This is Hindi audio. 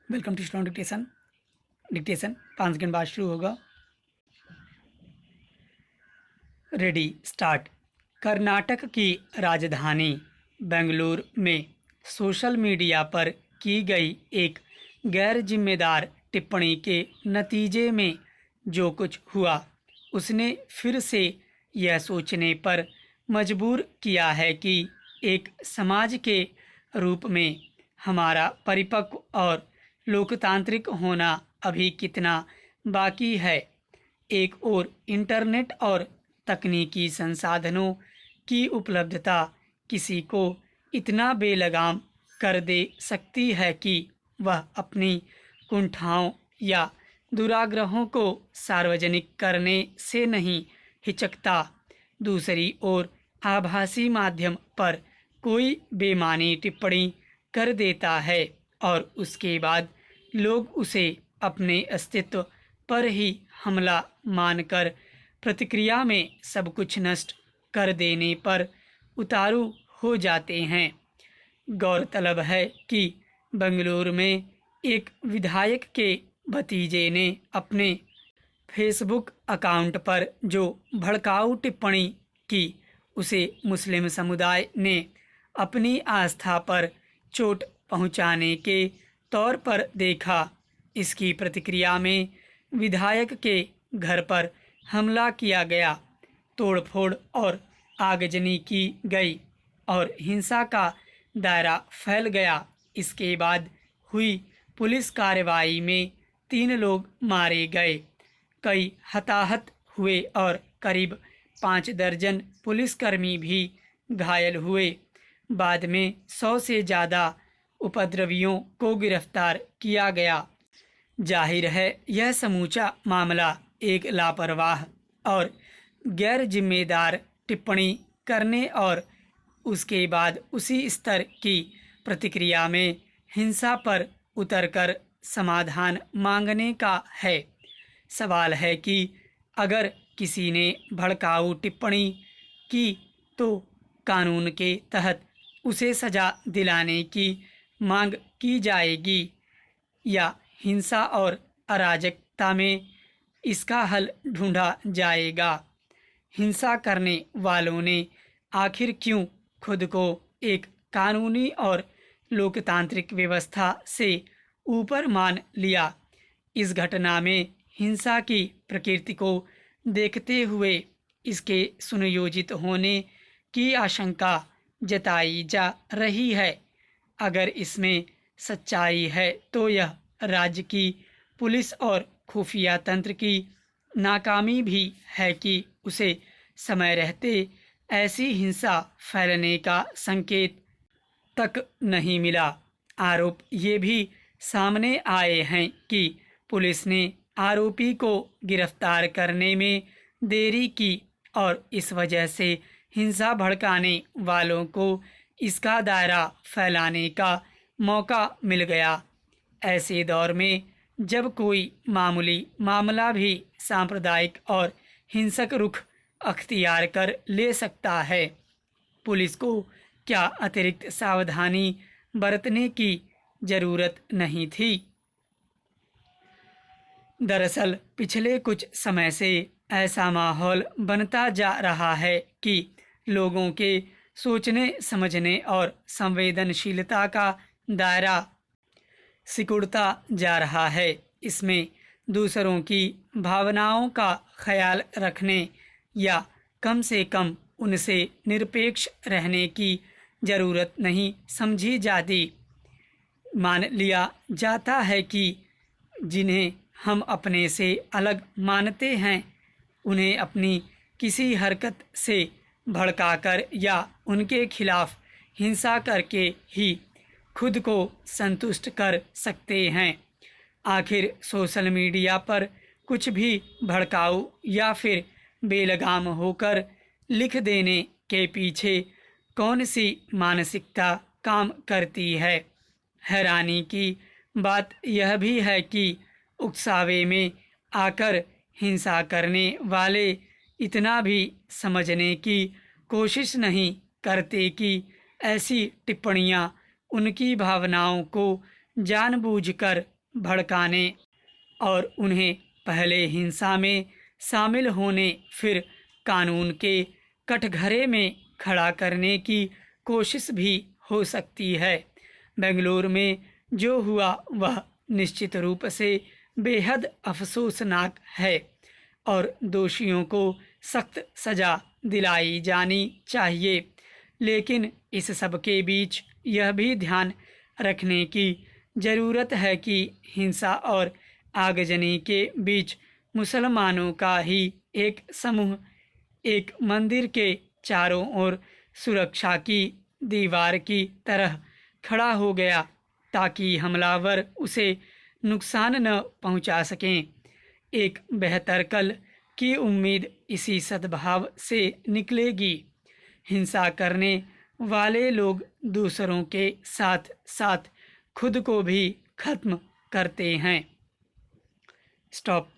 Welcome to student dictation. Dictation 5 second बाद शुरू होगा। Ready start. कर्नाटक की राजधानी बेंगलुरु में सोशल मीडिया पर की गई एक गैर जिम्मेदार टिप्पणी के नतीजे में जो कुछ हुआ उसने फिर से यह सोचने पर मजबूर किया है कि एक समाज के रूप में हमारा परिपक्व और लोकतांत्रिक होना अभी कितना बाकी है। एक और इंटरनेट और तकनीकी संसाधनों की उपलब्धता किसी को इतना बेलगाम कर दे सकती है कि वह अपनी कुंठाओं या दुराग्रहों को सार्वजनिक करने से नहीं हिचकता। दूसरी ओर आभासी माध्यम पर कोई बेमानी टिप्पणी कर देता है और उसके बाद लोग उसे अपने अस्तित्व पर ही हमला मानकर प्रतिक्रिया में सब कुछ नष्ट कर देने पर उतारू हो जाते हैं। गौरतलब है कि बेंगलुरु में एक विधायक के भतीजे ने अपने फेसबुक अकाउंट पर जो भड़काऊ टिप्पणी की उसे मुस्लिम समुदाय ने अपनी आस्था पर चोट पहुंचाने के तौर पर देखा। इसकी प्रतिक्रिया में विधायक के घर पर हमला किया गया, तोड़फोड़ और आगजनी की गई और हिंसा का दायरा फैल गया। इसके बाद हुई पुलिस कार्रवाई में 3 लोग मारे गए, कई हताहत हुए और करीब 5 दर्जन पुलिसकर्मी भी घायल हुए। बाद में 100 से ज़्यादा उपद्रवियों को गिरफ्तार किया गया। जाहिर है यह समूचा मामला एक लापरवाह और गैर जिम्मेदार टिप्पणी करने और उसके बाद उसी स्तर की प्रतिक्रिया में हिंसा पर उतरकर समाधान मांगने का है। सवाल है कि अगर किसी ने भड़काऊ टिप्पणी की तो कानून के तहत उसे सजा दिलाने की मांग की जाएगी या हिंसा और अराजकता में इसका हल ढूंढा जाएगा। हिंसा करने वालों ने आखिर क्यों खुद को एक कानूनी और लोकतांत्रिक व्यवस्था से ऊपर मान लिया? इस घटना में हिंसा की प्रकृति को देखते हुए इसके सुनियोजित होने की आशंका जताई जा रही है। अगर इसमें सच्चाई है तो यह राज्य की पुलिस और खुफिया तंत्र की नाकामी भी है कि उसे समय रहते ऐसी हिंसा फैलने का संकेत तक नहीं मिला। आरोप ये भी सामने आए हैं कि पुलिस ने आरोपी को गिरफ्तार करने में देरी की और इस वजह से हिंसा भड़काने वालों को इसका दायरा फैलाने का मौका मिल गया। ऐसे दौर में जब कोई मामूली मामला भी सांप्रदायिक और हिंसक रुख अख्तियार कर ले सकता है, पुलिस को क्या अतिरिक्त सावधानी बरतने की ज़रूरत नहीं थी? दरअसल पिछले कुछ समय से ऐसा माहौल बनता जा रहा है कि लोगों के सोचने समझने और संवेदनशीलता का दायरा सिकुड़ता जा रहा है। इसमें दूसरों की भावनाओं का ख्याल रखने या कम से कम उनसे निरपेक्ष रहने की ज़रूरत नहीं समझी जाती। मान लिया जाता है कि जिन्हें हम अपने से अलग मानते हैं उन्हें अपनी किसी हरकत से भड़काकर या उनके खिलाफ हिंसा करके ही खुद को संतुष्ट कर सकते हैं। आखिर सोशल मीडिया पर कुछ भी भड़काऊ या फिर बेलगाम होकर लिख देने के पीछे कौन सी मानसिकता काम करती है? हैरानी की बात यह भी है कि उकसावे में आकर हिंसा करने वाले इतना भी समझने की कोशिश नहीं करते कि ऐसी टिप्पणियां उनकी भावनाओं को जानबूझकर भड़काने और उन्हें पहले हिंसा में शामिल होने फिर कानून के कटघरे में खड़ा करने की कोशिश भी हो सकती है। बेंगलुरु में जो हुआ वह निश्चित रूप से बेहद अफसोसनाक है और दोषियों को सख्त सज़ा दिलाई जानी चाहिए। लेकिन इस सब के बीच यह भी ध्यान रखने की ज़रूरत है कि हिंसा और आगजनी के बीच मुसलमानों का ही एक समूह एक मंदिर के चारों ओर सुरक्षा की दीवार की तरह खड़ा हो गया ताकि हमलावर उसे नुकसान न पहुंचा सकें। एक बेहतर कल की उम्मीद इसी सद्भाव से निकलेगी। हिंसा करने वाले लोग दूसरों के साथ साथ खुद को भी खत्म करते हैं। स्टॉप।